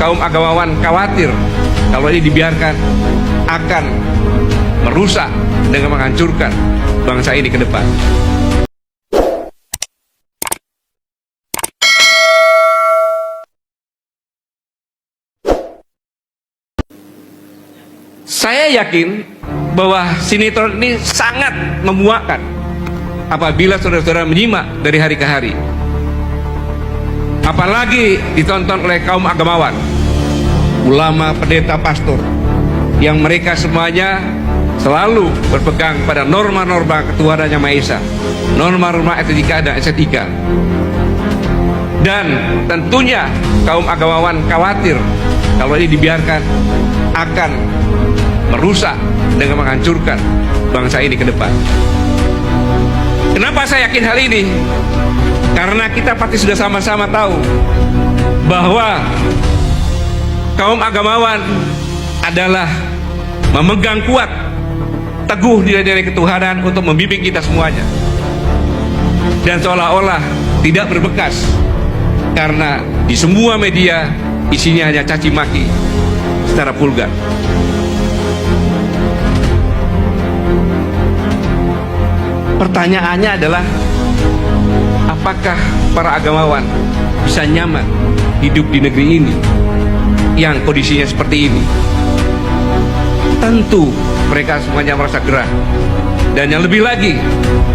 kaum agamawan khawatir kalau ini dibiarkan akan merusak dan menghancurkan bangsa ini ke depan. Saya yakin bahwa sinetron ini sangat memuakkan apabila saudara-saudara menyimak dari hari ke hari. Apalagi ditonton oleh kaum agamawan, ulama, pendeta, pastor, yang mereka semuanya selalu berpegang pada norma-norma ketuhanan Yang Maha Esa, norma-norma etika dan estetika. Dan tentunya kaum agamawan khawatir kalau ini dibiarkan akan merusak dan menghancurkan bangsa ini ke depan. Kenapa saya yakin hal ini? Karena kita pasti sudah sama-sama tahu bahwa kaum agamawan adalah memegang kuat teguh nilai-nilai ketuhanan untuk membimbing kita semuanya, dan seolah-olah tidak berbekas karena di semua media isinya hanya caci maki secara vulgar. Pertanyaannya adalah, apakah para agamawan bisa nyaman hidup di negeri ini yang kondisinya seperti ini? Tentu mereka semuanya merasa gerah, dan yang lebih lagi,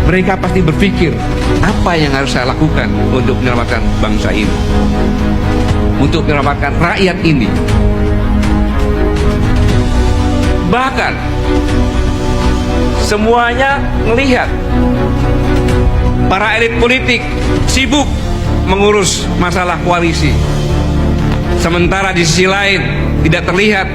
mereka pasti berpikir, apa yang harus saya lakukan untuk menyelamatkan bangsa ini, untuk menyelamatkan rakyat ini. Bahkan semuanya melihat para elit politik sibuk mengurus masalah koalisi, sementara di sisi lain tidak terlihat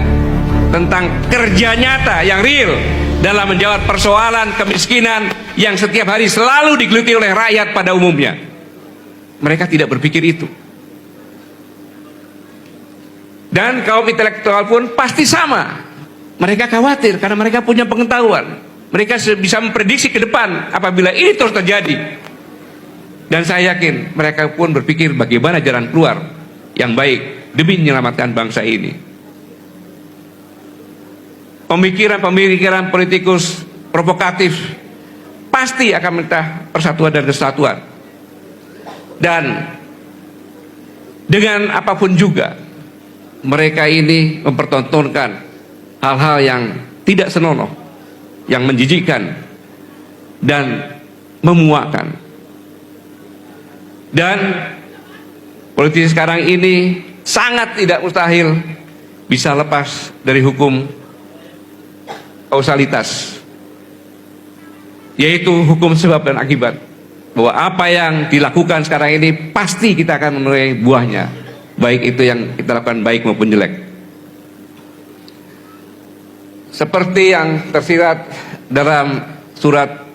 tentang kerja nyata yang real dalam menjawab persoalan kemiskinan yang setiap hari selalu digeluti oleh rakyat pada umumnya. Mereka tidak berpikir itu. Dan kaum intelektual pun pasti sama. Mereka khawatir karena mereka punya pengetahuan. Mereka bisa memprediksi ke depan apabila ini terus terjadi. Dan saya yakin mereka pun berpikir bagaimana jalan keluar yang baik demi menyelamatkan bangsa ini. Pemikiran-pemikiran politikus provokatif pasti akan minta persatuan dan kesatuan. Dan dengan apapun juga, mereka ini mempertontonkan hal-hal yang tidak senonoh, yang menjijikkan dan memuakkan. Dan politisi sekarang ini sangat tidak mustahil bisa lepas dari hukum kausalitas, yaitu hukum sebab dan akibat, bahwa apa yang dilakukan sekarang ini pasti kita akan menuai buahnya, baik itu yang kita lakukan baik maupun jelek. Seperti yang tersirat dalam surat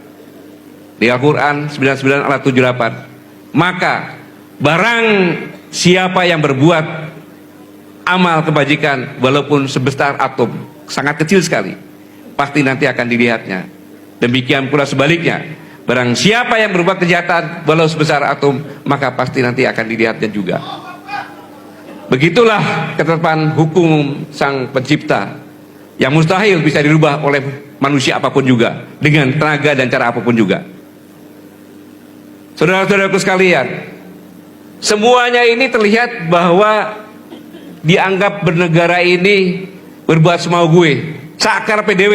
di Al-Quran 99 ayat 78, maka barang siapa yang berbuat amal kebajikan walaupun sebesar atom, sangat kecil sekali, pasti nanti akan dilihatnya. Demikian pula sebaliknya, barang siapa yang berbuat kejahatan walau sebesar atom, maka pasti nanti akan dilihatnya juga. Begitulah ketetapan hukum Sang Pencipta yang mustahil bisa dirubah oleh manusia apapun juga, dengan tenaga dan cara apapun juga. Saudara-saudaraku sekalian, semuanya ini terlihat bahwa dianggap bernegara ini berbuat semau gue, sakar PDW,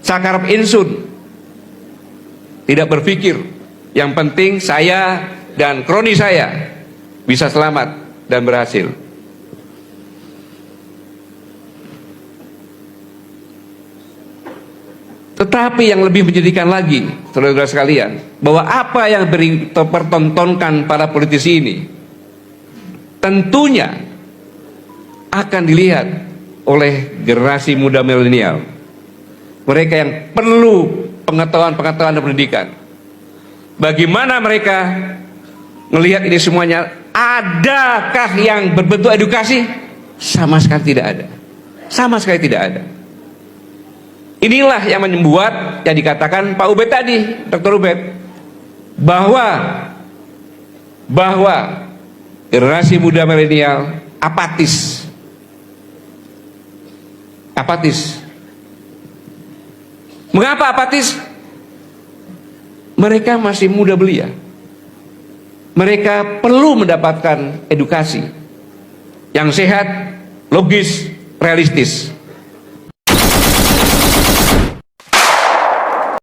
sakar insun, tidak berpikir yang penting saya dan kroni saya bisa selamat dan berhasil. Tetapi yang lebih menyedihkan lagi, saudara-saudara sekalian, bahwa apa yang dipertontonkan para politisi ini tentunya akan dilihat oleh generasi muda milenial, mereka yang perlu pengetahuan-pengetahuan dan pendidikan. Bagaimana mereka melihat ini semuanya? Adakah yang berbentuk edukasi? Sama sekali tidak ada. Sama sekali tidak ada. Inilah yang membuat yang dikatakan Pak Ubed tadi, Dr. Ubed, bahwa generasi muda milenial apatis. Apatis. Mengapa apatis? Mereka masih muda belia. Mereka perlu mendapatkan edukasi yang sehat, logis, realistis.